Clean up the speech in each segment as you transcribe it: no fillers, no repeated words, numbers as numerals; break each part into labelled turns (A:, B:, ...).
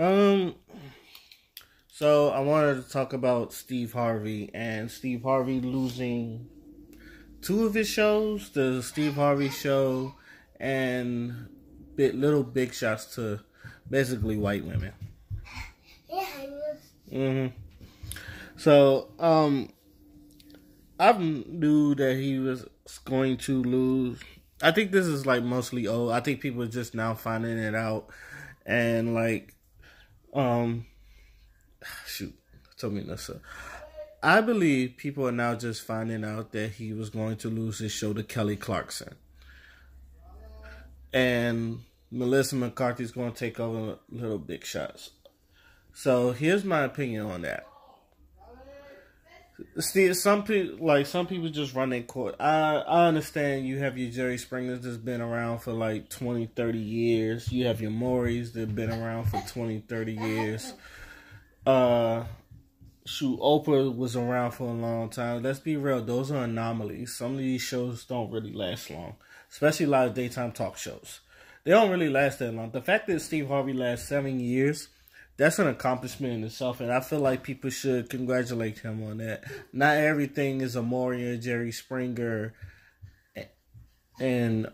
A: Um, so I wanted to talk about Steve Harvey and Steve Harvey losing two of his shows, the Steve Harvey show and little big shots to basically white women. hmm So, I knew that he was going to lose. I think this is like mostly old. I think people are just now finding it out, and like, um, shoot, told me this. I believe people are now just finding out that he was going to lose his show to Kelly Clarkson, and Melissa McCarthy's going to take over Little Big Shots. So here's my opinion on that. See, some people just run their court. I understand you have your Jerry Springers that's been around for like 20, 30 years. You have your Maury's that have been around for 20, 30 years. Oprah was around for a long time. Let's be real, those are anomalies. Some of these shows don't really last long, especially a lot of daytime talk shows. They don't really last that long. The fact that Steve Harvey lasts 7 years, that's an accomplishment in itself, and I feel like people should congratulate him on that. Not everything is a Maury, Jerry Springer, and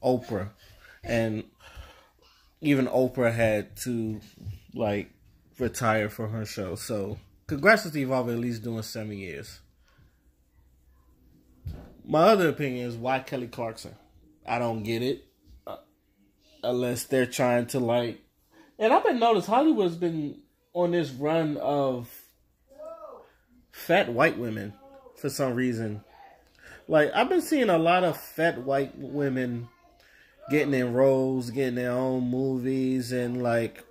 A: Oprah. And even Oprah had to, like, retire from her show. So, congrats to Steve Harvey at least doing 7 years. My other opinion is, why Kelly Clarkson? I don't get it. Unless they're trying to, like... And I've been noticed Hollywood's been on this run of fat white women for some reason. Like, I've been seeing a lot of fat white women getting in roles, getting their own movies, and like,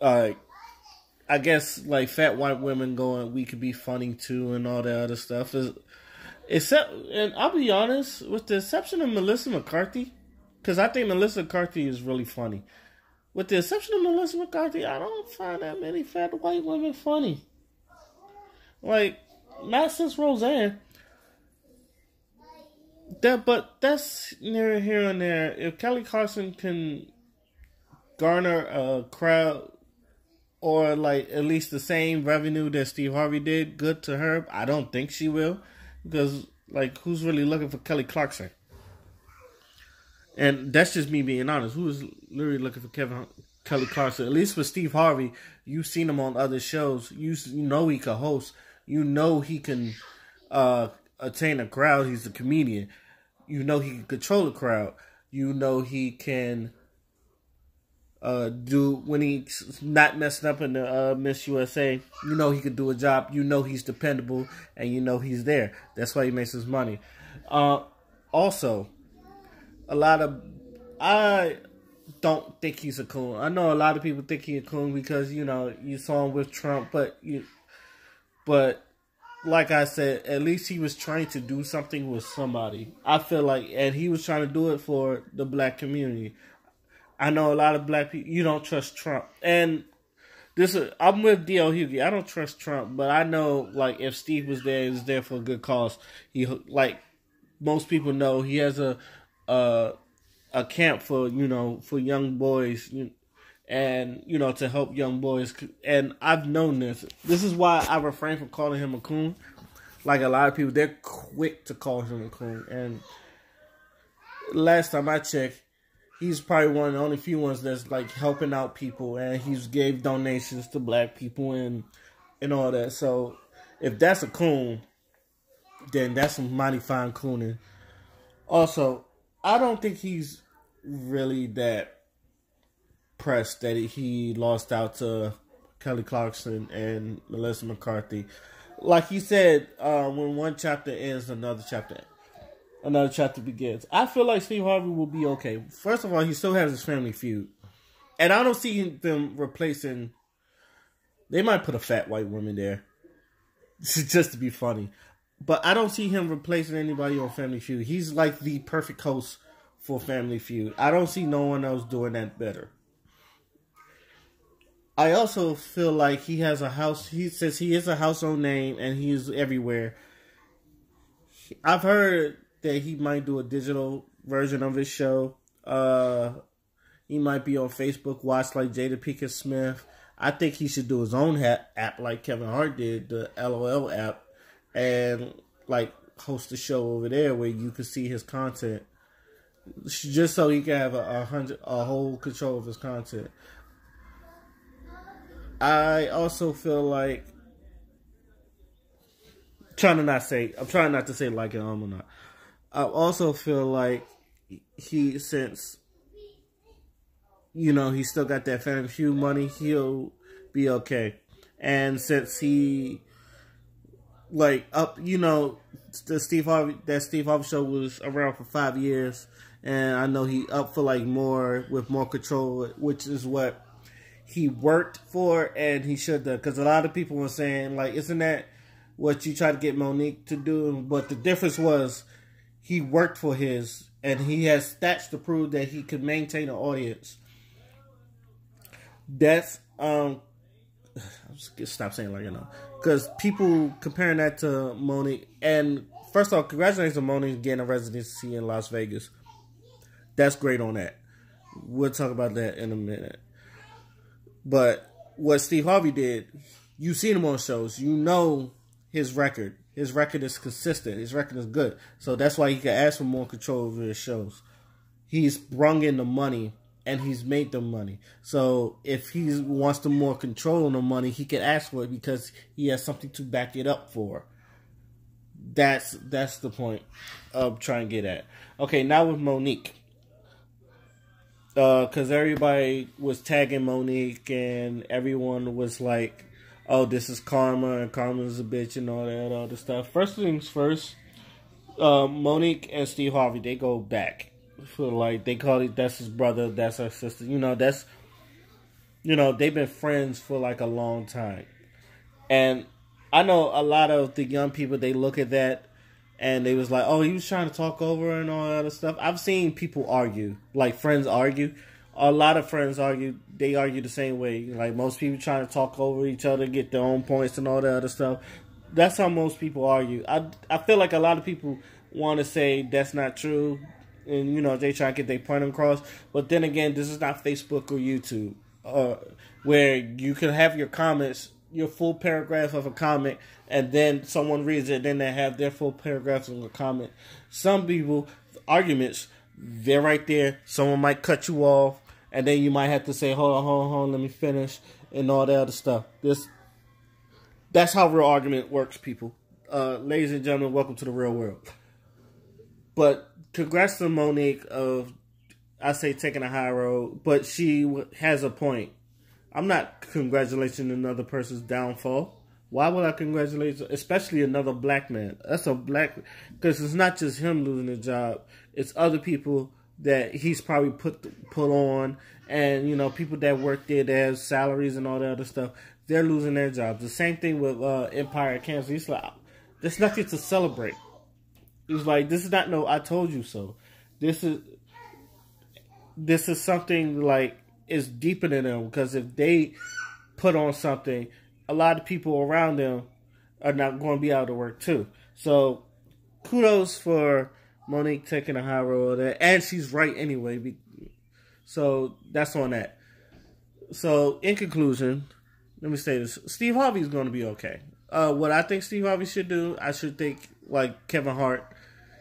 A: I guess like fat white women going, we could be funny too, and all that other stuff. Except, and I'll be honest, with the exception of Melissa McCarthy, because I think Melissa McCarthy is really funny. With the exception of Melissa McCarthy, I don't find that many fat white women funny. Like, not since Roseanne. But that's near here and there. If Kelly Clarkson can garner a crowd, or like at least the same revenue that Steve Harvey did, good to her. I don't think she will, because like, who's really looking for Kelly Clarkson? And that's just me being honest. Who is literally looking for Kelly Clarkson? At least with Steve Harvey, you've seen him on other shows. You know he can host. You know he can attain a crowd. He's a comedian. You know he can control a crowd. You know he can do, when he's not messing up in the Miss USA, you know he could do a job. You know he's dependable, and you know he's there. That's why he makes his money. Also, I don't think he's a coon. I know a lot of people think he's a coon because, you know, you saw him with Trump, but like I said, at least he was trying to do something with somebody. I feel like, and he was trying to do it for the black community. I know a lot of black people, you don't trust Trump. And I'm with D.L. Hughley. I don't trust Trump, but I know, like, if Steve was there, he was there for a good cause. He, like, most people know, he has a camp for, you know, for young boys, and, you know, to help young boys. And I've known this. This is why I refrain from calling him a coon. Like a lot of people, they're quick to call him a coon. And last time I checked, he's probably one of the only few ones that's like helping out people, and he's gave donations to black people and all that. So if that's a coon, then that's some mighty fine cooning. Also, I don't think he's really that pressed that he lost out to Kelly Clarkson and Melissa McCarthy. Like he said, when one chapter ends, another chapter begins. I feel like Steve Harvey will be okay. First of all, he still has his Family Feud, and I don't see them replacing. They might put a fat white woman there just to be funny, but I don't see him replacing anybody on Family Feud. He's like the perfect host for Family Feud. I don't see no one else doing that better. I also feel like he has a house. He says he is a household name and he is everywhere. I've heard that he might do a digital version of his show. He might be on Facebook Watch like Jada Pinkett Smith. I think he should do his own app like Kevin Hart did, the LOL app, and like host a show over there where you can see his content, just so he can have a whole control of his content. I also feel like I'm trying not to say like it or not. I also feel like since he still got that Family Feud money, he'll be okay. And since he the Steve Harvey show was around for 5 years, and I know he up for like more with more control, which is what he worked for, and he should have. Because a lot of people were saying like, isn't that what you tried to get Monique to do? But the difference was he worked for his, and he has stats to prove that he could maintain an audience. That's I'm just gonna stop saying like because people comparing that to Monique. And first off, congratulations to Monique getting a residency in Las Vegas. That's great on that. We'll talk about that in a minute. But what Steve Harvey did, you've seen him on shows. You know his record. His record is consistent. His record is good. So that's why he can ask for more control over his shows. He's brung in the money, and he's made the money. So if he wants the more control on the money, he can ask for it because he has something to back it up for. That's the point of trying to get at. Okay, now with Monique. Because everybody was tagging Monique, and everyone was like, oh, this is karma, and karma's a bitch, and all that other stuff. First things first, Monique and Steve Harvey, they go back. For like, they call it, that's his brother, that's her sister. They've been friends for like a long time. And I know a lot of the young people, they look at that, and they was like, oh, he was trying to talk over her and all that other stuff. I've seen people argue, like friends argue. A lot of friends argue. They argue the same way. Like most people trying to talk over each other, get their own points and all that other stuff. That's how most people argue. I feel like a lot of people want to say that's not true. And, they try to get their point across. But then again, this is not Facebook or YouTube, where you can have your comments, your full paragraph of a comment, and then someone reads it, and then they have their full paragraph of a comment. Some people, arguments, they're right there. Someone might cut you off, and then you might have to say, hold on, let me finish, and all that other stuff. That's how real argument works, people. Ladies and gentlemen, welcome to the real world. But congrats to Monique of, I say, taking a high road, but she has a point. I'm not congratulating another person's downfall. Why would I congratulate, especially another black man? That's a black, because it's not just him losing his job. It's other people that he's probably put on, and people that work there that have salaries and all that other stuff. They're losing their jobs. The same thing with Empire Cancer. He's like, there's nothing to celebrate. It's like, this is not no I told you so. This is something like, it's deeper than them, because if they put on something, a lot of people around them are not going to be able to work too. So kudos for Monique taking a high road, and she's right anyway. So that's on that. So in conclusion, let me say this: Steve Harvey is going to be okay. What I think Steve Harvey should do, I should think like Kevin Hart.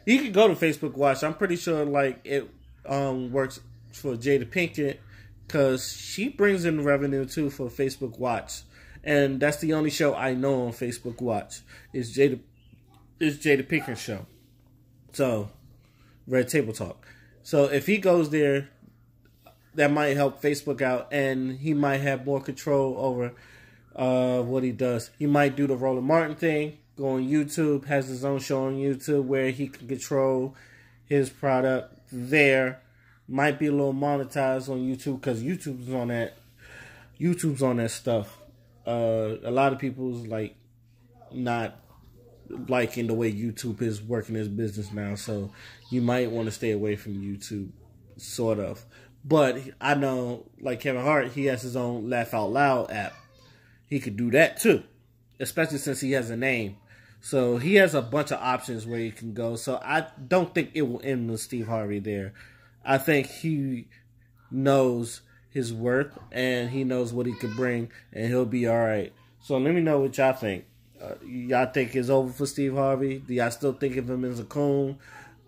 A: He could go to Facebook Watch. I'm pretty sure like it works for Jada Pinkett, because she brings in revenue too for Facebook Watch, and that's the only show I know on Facebook Watch is Jada Pinkett's show. So Red Table Talk. So if he goes there, that might help Facebook out, and he might have more control over what he does. He might do the Roland Martin thing, go on YouTube, has his own show on YouTube where he can control his product there. Might be a little monetized on YouTube, because YouTube's on that stuff. A lot of people's like not liking the way YouTube is working his business now, so you might want to stay away from YouTube, sort of. But I know, like Kevin Hart, he has his own Laugh Out Loud app. He could do that too, especially since he has a name. So he has a bunch of options where he can go. So I don't think it will end with Steve Harvey there. I think he knows his worth and he knows what he could bring, and he'll be all right. So let me know what y'all think. Y'all think it's over for Steve Harvey? Do y'all still think of him as a coon?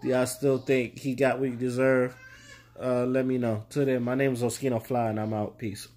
A: Do y'all still think he got what he deserved? Let me know. Till then, my name is Oskino Fly, and I'm out. Peace.